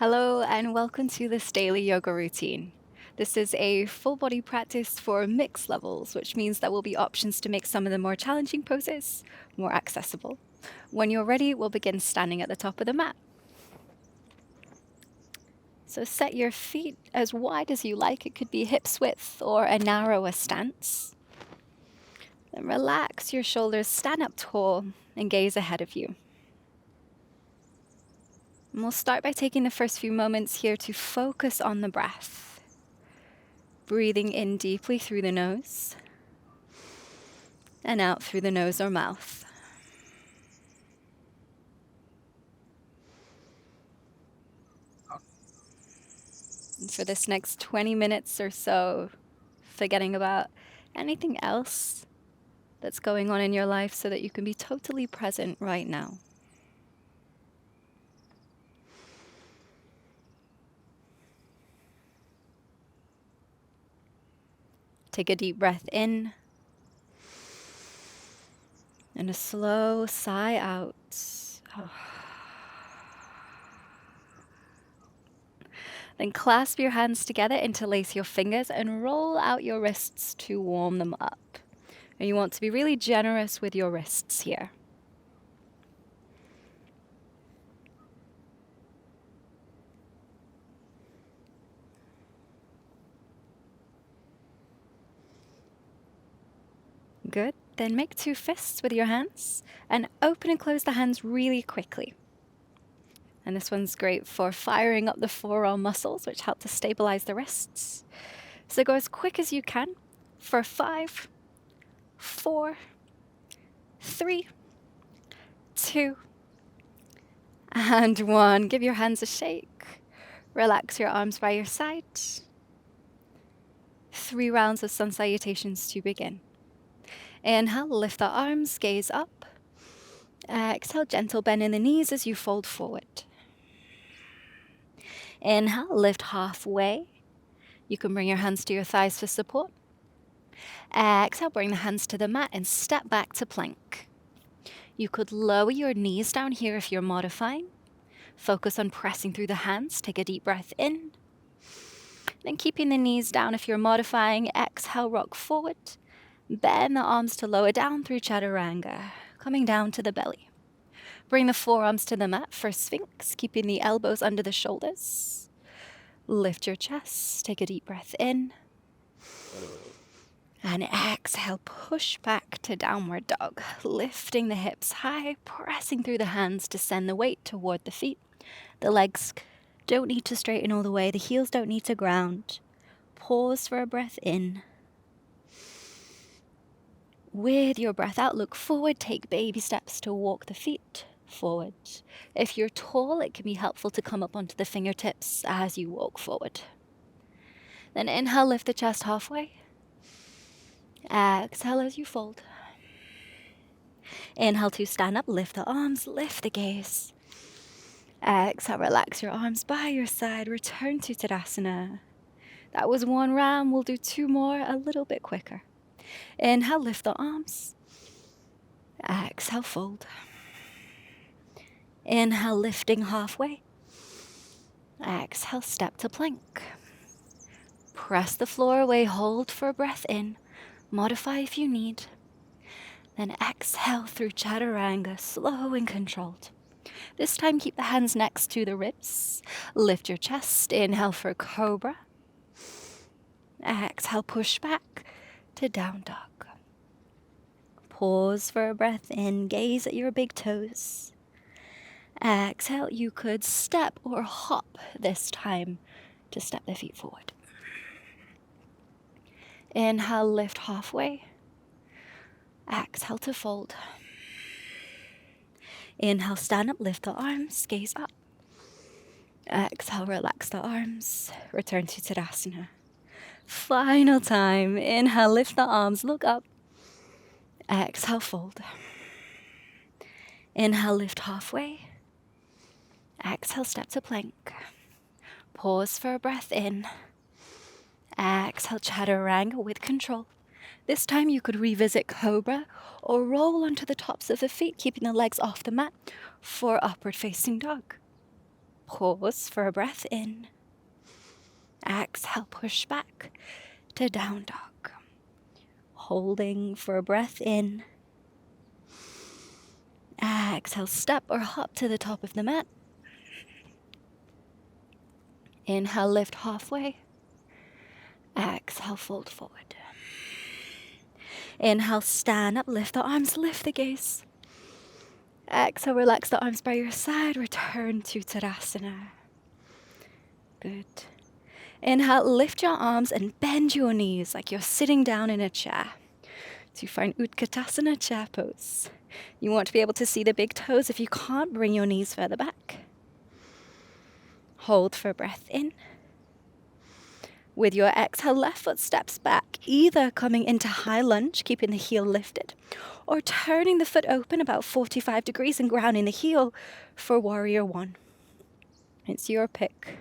Hello and welcome to this daily yoga routine. This is a full body practice for mixed levels, which means there will be options to make some of the more challenging poses more accessible. When you're ready, we'll begin standing at the top of the mat. So set your feet as wide as you like. It could be hips width or a narrower stance. Then relax your shoulders, stand up tall and gaze ahead of you. And we'll start by taking the first few moments here to focus on the breath. Breathing in deeply through the nose and out through the nose or mouth. And for this next 20 minutes or so, forgetting about anything else that's going on in your life so that you can be totally present right now. Take a deep breath in and a slow sigh out. Then clasp your hands together, interlace your fingers, and roll out your wrists to warm them up. And you want to be really generous with your wrists here. Good. Then make two fists with your hands and open and close the hands really quickly. And this one's great for firing up the forearm muscles, which help to stabilize the wrists. So go as quick as you can for 5, 4, 3, 2, and 1. Give your hands a shake. Relax your arms by your side. 3 rounds of sun salutations to begin. Inhale, lift the arms, gaze up. Exhale, gentle bend in the knees as you fold forward. Inhale, lift halfway. You can bring your hands to your thighs for support. Exhale, bring the hands to the mat and step back to plank. You could lower your knees down here if you're modifying. Focus on pressing through the hands. Take a deep breath in. Then keeping the knees down if you're modifying. Exhale, rock forward. Bend the arms to lower down through chaturanga, coming down to the belly. Bring the forearms to the mat for Sphinx, keeping the elbows under the shoulders. Lift your chest, take a deep breath in. And exhale, push back to downward dog, lifting the hips high, pressing through the hands to send the weight toward the feet. The legs don't need to straighten all the way, the heels don't need to ground. Pause for a breath in. With your breath out, look forward, take baby steps to walk the feet forward. If you're tall, it can be helpful to come up onto the fingertips as you walk forward. Then inhale, lift the chest halfway. Exhale as you fold. Inhale to stand up, lift the arms, lift the gaze. Exhale, relax your arms by your side, return to Tadasana. That was 1 round, we'll do 2 more a little bit quicker. Inhale, lift the arms. Exhale, fold. Inhale, lifting halfway. Exhale, step to plank. Press the floor away, hold for a breath in. Modify if you need. Then exhale through chaturanga, slow and controlled. This time, keep the hands next to the ribs. Lift your chest, inhale for cobra. Exhale, push back to down dog. Pause for a breath in, gaze at your big toes. Exhale, you could step or hop this time to step the feet forward. Inhale, lift halfway. Exhale to fold. Inhale, stand up, lift the arms, gaze up. Exhale, relax the arms, return to Tadasana. Final time. Inhale, lift the arms, look up. Exhale, fold. Inhale, lift halfway. Exhale, step to plank. Pause for a breath in. Exhale, chaturanga with control. This time you could revisit cobra or roll onto the tops of the feet, keeping the legs off the mat for upward facing dog. Pause for a breath in. Exhale, push back to down dog. Holding for a breath in. Exhale, step or hop to the top of the mat. Inhale, lift halfway. Exhale, fold forward. Inhale, stand up, lift the arms, lift the gaze. Exhale, relax the arms by your side, return to Tadasana. Good. Inhale, lift your arms and bend your knees like you're sitting down in a chair to find Utkatasana chair pose. You want to be able to see the big toes. If you can't, bring your knees further back. Hold for a breath in. With your exhale, left foot steps back, either coming into high lunge, keeping the heel lifted, or turning the foot open about 45 degrees and grounding the heel for warrior one. It's your pick.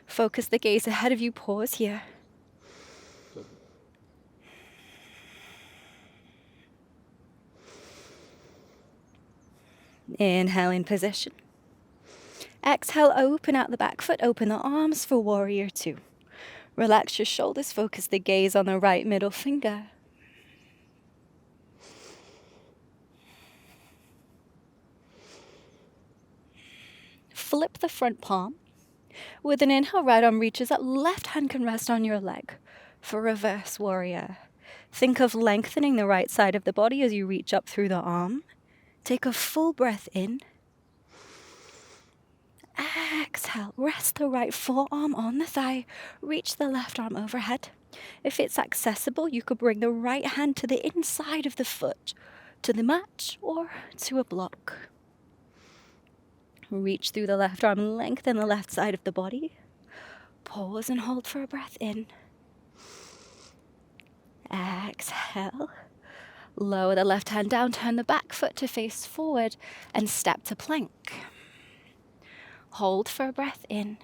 Focus the gaze ahead of you, pause here. Inhale in position. Exhale, open out the back foot, open the arms for warrior two. Relax your shoulders, focus the gaze on the right middle finger. Flip the front palm. With an inhale, right arm reaches up, left hand can rest on your leg for reverse warrior. Think of lengthening the right side of the body as you reach up through the arm. Take a full breath in. Exhale, rest the right forearm on the thigh, reach the left arm overhead. If it's accessible, you could bring the right hand to the inside of the foot, to the mat, or to a block. Reach through the left arm, lengthen the left side of the body. Pause and hold for a breath in. Exhale. Lower the left hand down, turn the back foot to face forward, and step to plank. Hold for a breath in.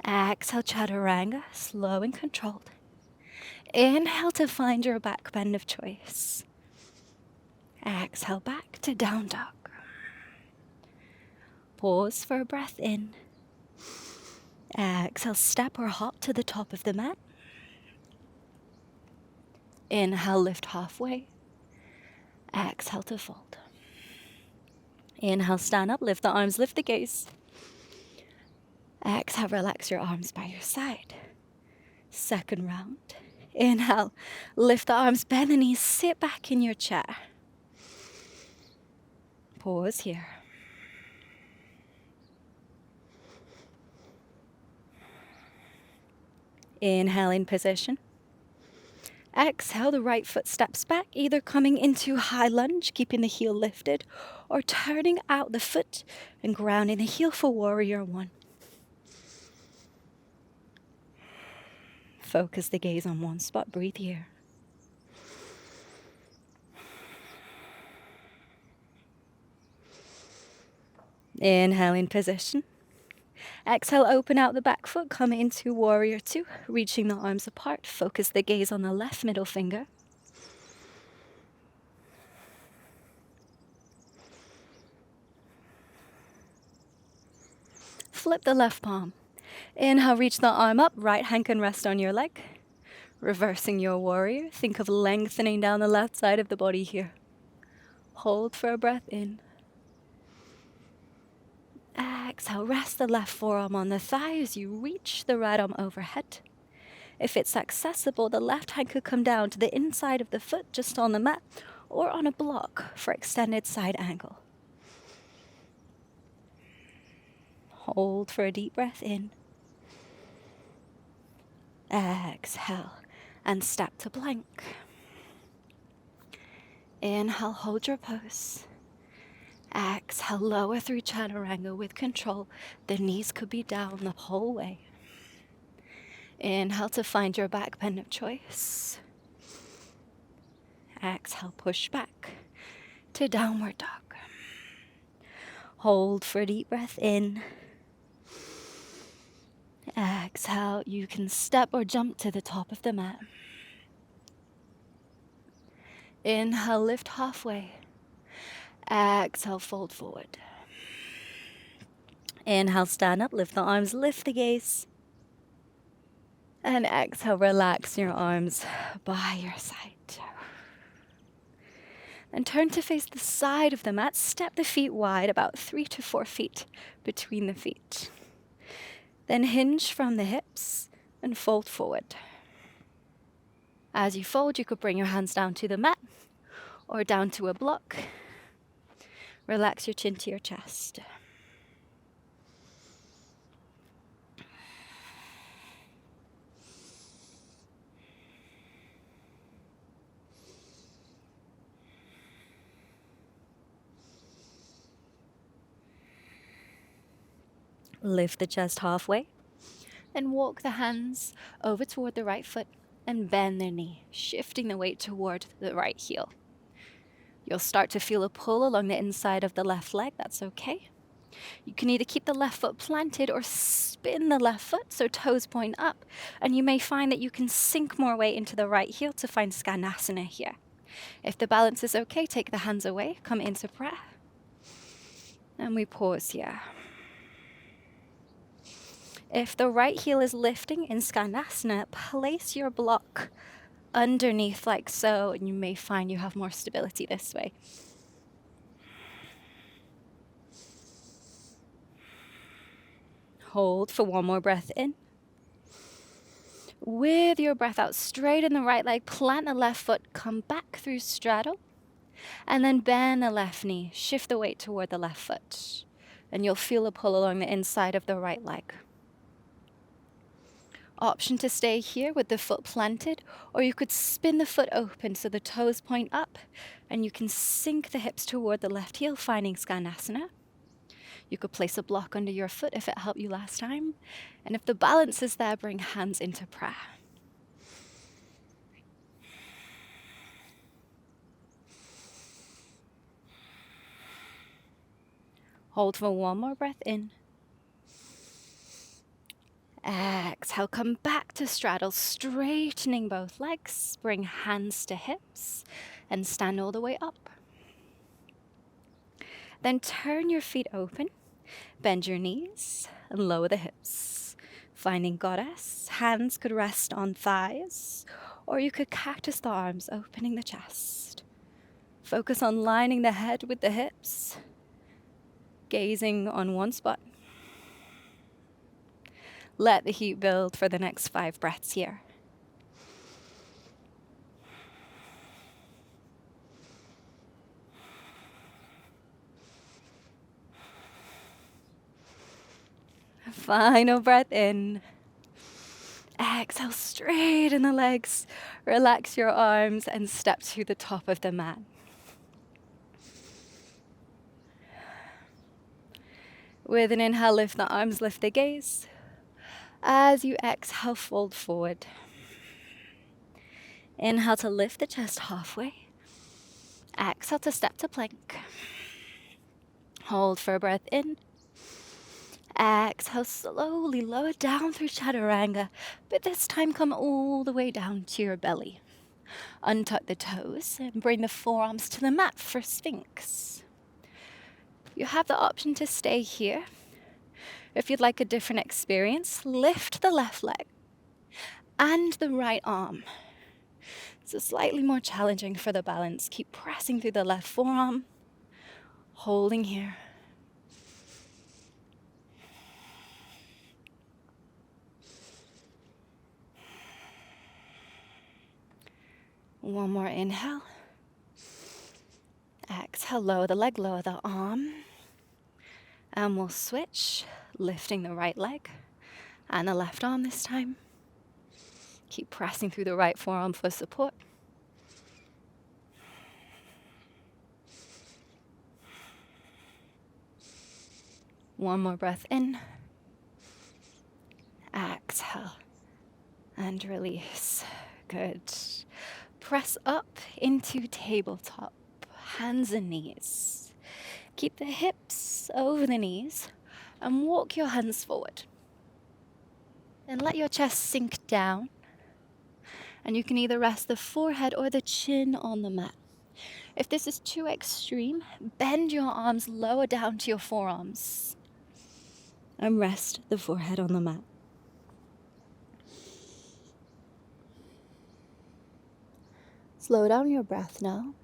Exhale, chaturanga, slow and controlled. Inhale to find your back bend of choice. Exhale back to down dog. Pause for a breath in. Exhale, step or hop to the top of the mat. Inhale, lift halfway. Exhale to fold. Inhale, stand up, lift the arms, lift the gaze. Exhale, relax your arms by your side. Second round. Inhale, lift the arms, bend the knees, sit back in your chair. Pause here. Inhale in position. Exhale, the right foot steps back, either coming into high lunge, keeping the heel lifted, or turning out the foot and grounding the heel for warrior one. Focus the gaze on one spot, breathe here. Inhale in position. Exhale, open out the back foot, come into warrior two, reaching the arms apart. Focus the gaze on the left middle finger. Flip the left palm. Inhale, reach the arm up, right hand can rest on your leg. Reversing your warrior, think of lengthening down the left side of the body here. Hold for a breath in. Exhale, rest the left forearm on the thigh as you reach the right arm overhead. If it's accessible, the left hand could come down to the inside of the foot, just on the mat, or on a block for extended side angle. Hold for a deep breath in. Exhale, and step to plank. Inhale, hold your pose. Exhale, lower through chaturanga with control. The knees could be down the whole way. Inhale to find your back bend of choice. Exhale, push back to downward dog. Hold for a deep breath in. Exhale, you can step or jump to the top of the mat. Inhale, lift halfway. Exhale, fold forward. Inhale, stand up, lift the arms, lift the gaze. And exhale, relax your arms by your side. And turn to face the side of the mat. Step the feet wide, about 3 to 4 feet between the feet. Then hinge from the hips and fold forward. As you fold, you could bring your hands down to the mat or down to a block. Relax your chin to your chest. Lift the chest halfway and walk the hands over toward the right foot and bend their knee, shifting the weight toward the right heel. You'll start to feel a pull along the inside of the left leg. That's okay. You can either keep the left foot planted or spin the left foot so toes point up, and you may find that you can sink more weight into the right heel to find Skanasana here. If the balance is okay, take the hands away, come into prayer, and we pause here. If the right heel is lifting in Skanasana, place your block underneath like so, and you may find you have more stability this way. Hold for one more breath in. With your breath out, straighten the right leg, plant the left foot, come back through straddle, and then bend the left knee, shift the weight toward the left foot, and you'll feel a pull along the inside of the right leg. Option to stay here with the foot planted, or you could spin the foot open so the toes point up, and you can sink the hips toward the left heel, finding Skanasana. You could place a block under your foot if it helped you last time, and if the balance is there, bring hands into prayer. Hold for one more breath in. Exhale, come back to straddle, straightening both legs. Bring hands to hips and stand all the way up. Then turn your feet open, bend your knees, and lower the hips. Finding goddess, hands could rest on thighs, or you could cactus the arms, opening the chest. Focus on lining the head with the hips, gazing on one spot. Let the heat build for the next 5 breaths here. Final breath in. Exhale, straighten the legs, relax your arms, and step to the top of the mat. With an inhale, lift the arms, lift the gaze. As you exhale, fold forward. Inhale to lift the chest halfway. Exhale to step to plank. Hold for a breath in. Exhale, slowly lower down through Chaturanga, but this time come all the way down to your belly. Untuck the toes and bring the forearms to the mat for Sphinx. You have the option to stay here. If you'd like a different experience, lift the left leg and the right arm. So slightly more challenging for the balance. Keep pressing through the left forearm, holding here. One more inhale. Exhale, lower the leg, lower the arm. And we'll switch, lifting the right leg and the left arm this time. Keep pressing through the right forearm for support. One more breath in. Exhale and release. Good. Press up into tabletop, hands and knees. Keep the hips over the knees and walk your hands forward. Then let your chest sink down, and you can either rest the forehead or the chin on the mat. If this is too extreme, bend your arms lower down to your forearms. and rest the forehead on the mat. Slow down your breath now.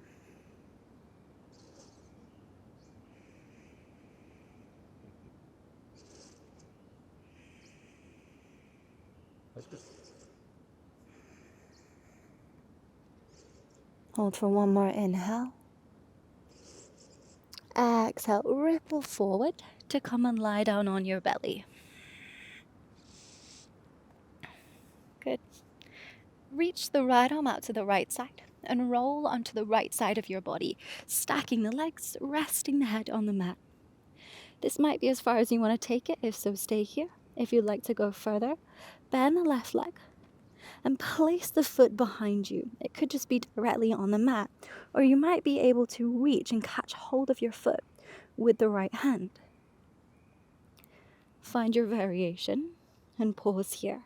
Hold for one more inhale. Exhale, ripple forward to come and lie down on your belly. Good. Reach the right arm out to the right side and roll onto the right side of your body, stacking the legs, resting the head on the mat. This might be as far as you want to take it, if so, stay here. If you'd like to go further, bend the left leg and place the foot behind you. It could just be directly on the mat, or you might be able to reach and catch hold of your foot with the right hand. Find your variation and pause here.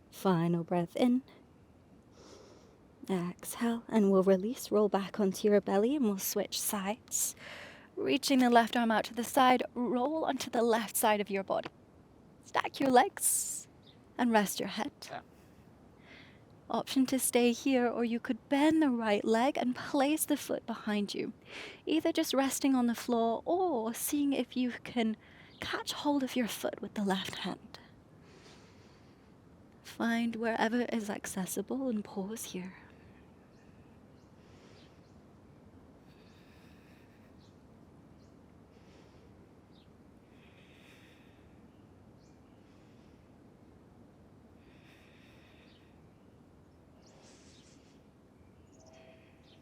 Final breath in. Exhale, and we'll release. Roll back onto your belly and we'll switch sides. Reaching the left arm out to the side, roll onto the left side of your body. Stack your legs and rest your head. Option to stay here, or you could bend the right leg and place the foot behind you. Either just resting on the floor or seeing if you can catch hold of your foot with the left hand. Find wherever is accessible and pause here.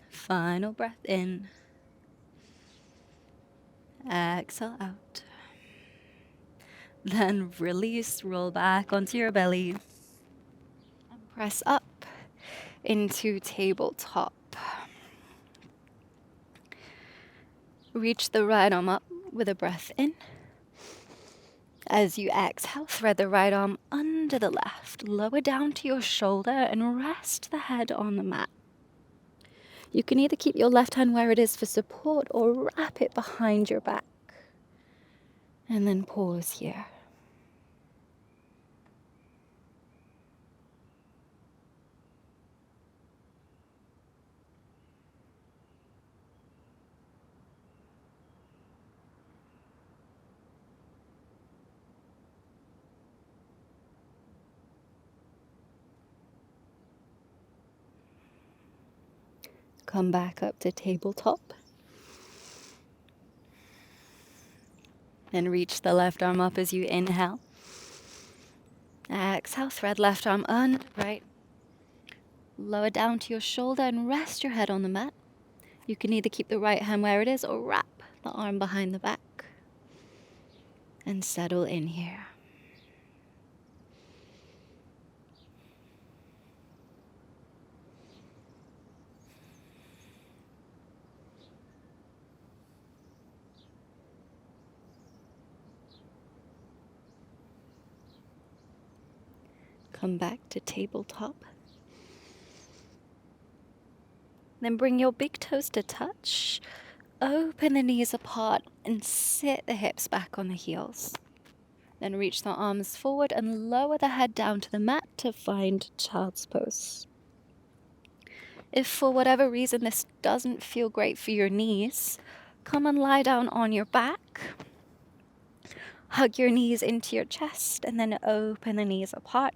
Final breath in. Exhale out. Then release, roll back onto your belly. And press up into tabletop. Reach the right arm up with a breath in. As you exhale, thread the right arm under the left. Lower down to your shoulder and rest the head on the mat. You can either keep your left hand where it is for support or wrap it behind your back. And then pause here. Come back up to tabletop. And reach the left arm up as you inhale. Exhale, thread left arm under, right. Lower down to your shoulder and rest your head on the mat. You can either keep the right hand where it is or wrap the arm behind the back. And settle in here. Come back to tabletop. Then bring your big toes to touch. Open the knees apart and sit the hips back on the heels. Then reach the arms forward and lower the head down to the mat to find child's pose. If for whatever reason this doesn't feel great for your knees, come and lie down on your back. Hug your knees into your chest and then open the knees apart.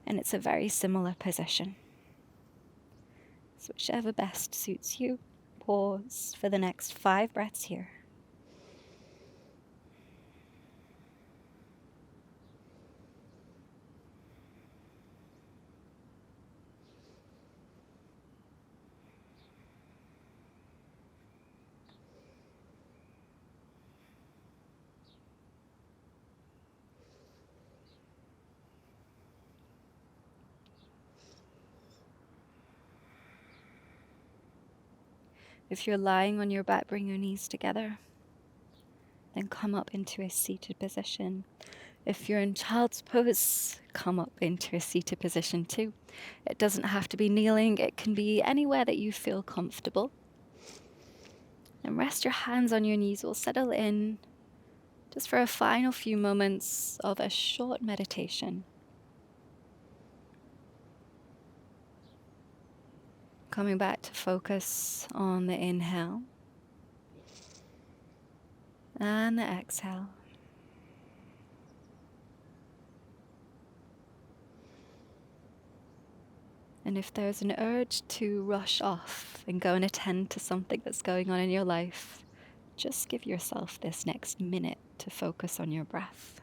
And it's a very similar position. So whichever best suits you, pause for the next 5 breaths here. If you're lying on your back, bring your knees together. then come up into a seated position. If you're in child's pose, come up into a seated position too. It doesn't have to be kneeling, it can be anywhere that you feel comfortable. And rest your hands on your knees. We'll settle in just for a final few moments of a short meditation. Coming back to focus on the inhale and the exhale. And if there's an urge to rush off and go and attend to something that's going on in your life, just give yourself this next minute to focus on your breath.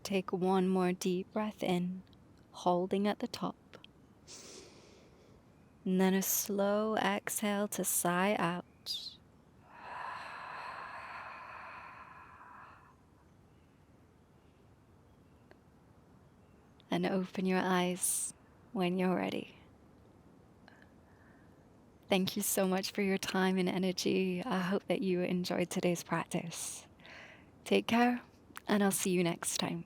Take one more deep breath in, holding at the top. And then a slow exhale to sigh out. And open your eyes when you're ready. Thank you so much for your time and energy. I hope that you enjoyed today's practice. Take care, and I'll see you next time.